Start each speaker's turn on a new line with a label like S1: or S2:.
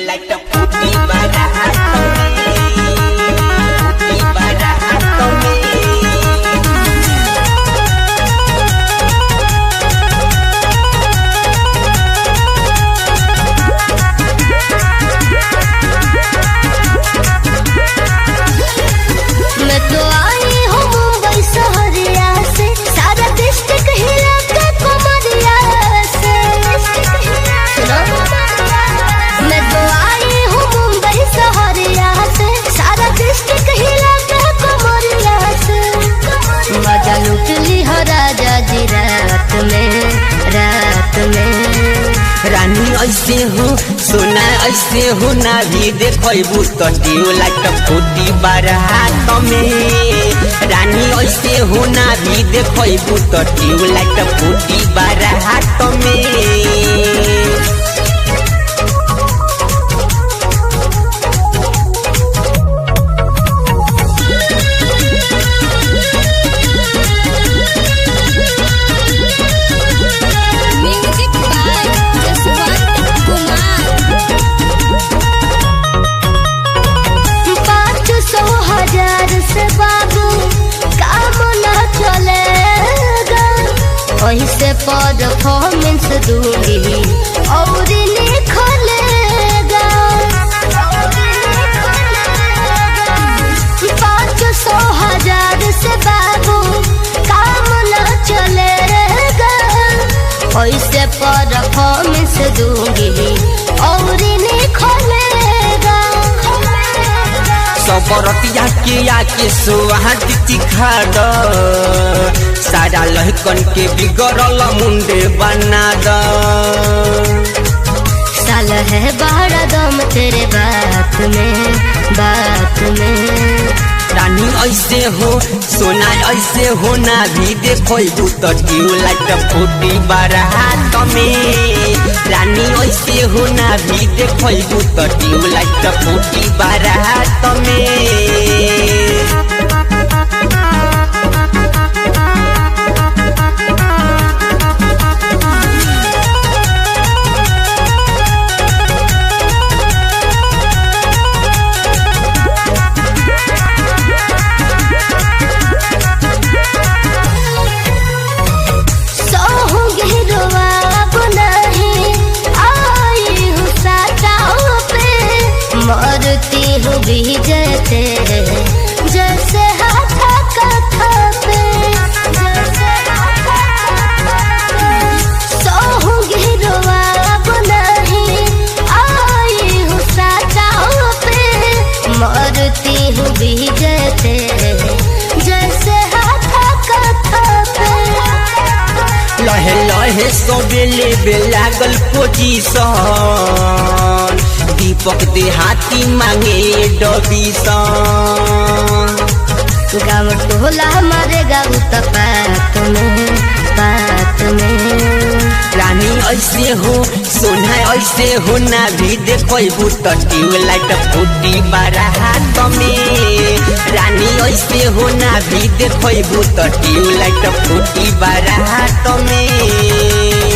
S1: Like the putih barahat putih barahat
S2: मैं तो आई हूँ मुंबई शहरिया से, सारा डिस्ट्रिक्ट हिला के कमरिया से। मैं तो आई हूँ मुंबई शहरिया से, सारा डिस्ट्रिक्ट हिला के कमरिया से। मजा लूट ली हो राजा जी रात में, रात में।
S1: रानी ऐसे हो सोना ऐसे हो ना भी देखबू तो लाइट फूटी बरात में। रानी ऐसे हो ना भी देखबू तो लाइट फूटी बरात में।
S2: से बाबू काम न चलेगा, वैसे परफॉर्मेंस दूंगी और निखलेगा। 500,000 से बाबू काम न चलेगा, वैसे परफॉर्मेंस दूंगी और निखलेगा।
S1: सबरतिया के आके सुहाग चिखाड़ सारा लहकन के बिगड़ल मुंडे बना द।
S2: साल है बड़ा दम तेरे बात में, बात में।
S1: रानी ऐसे हो सोना ऐसे हो ना भी देखबू तो लाइट फूटी बरात में। रानी ऐसे हो ना भी देखबू तो लाइट फूटी बरात में।
S2: मरती हूँ भीजे तेरे जैसे हाथा कथा पे, जैसे सोहूंगी रुआब नहीं आई हूँ साचाओं पे। मरती हूँ भीजे तेरे जैसे हाथा कथा पे।
S1: लहे लहे सबेले बेलागल पोजीशन दीपक देहाती मांगे डबीसन।
S2: गाँव टोला मारेगा बात में, बात में।
S1: रानी ऐसे हो सोना ऐसे हो ना भी देखबू तो लाइट फूटी बरात में। रानी ऐसे हो ना भी देखबू तो लाइट फूटी बरात में।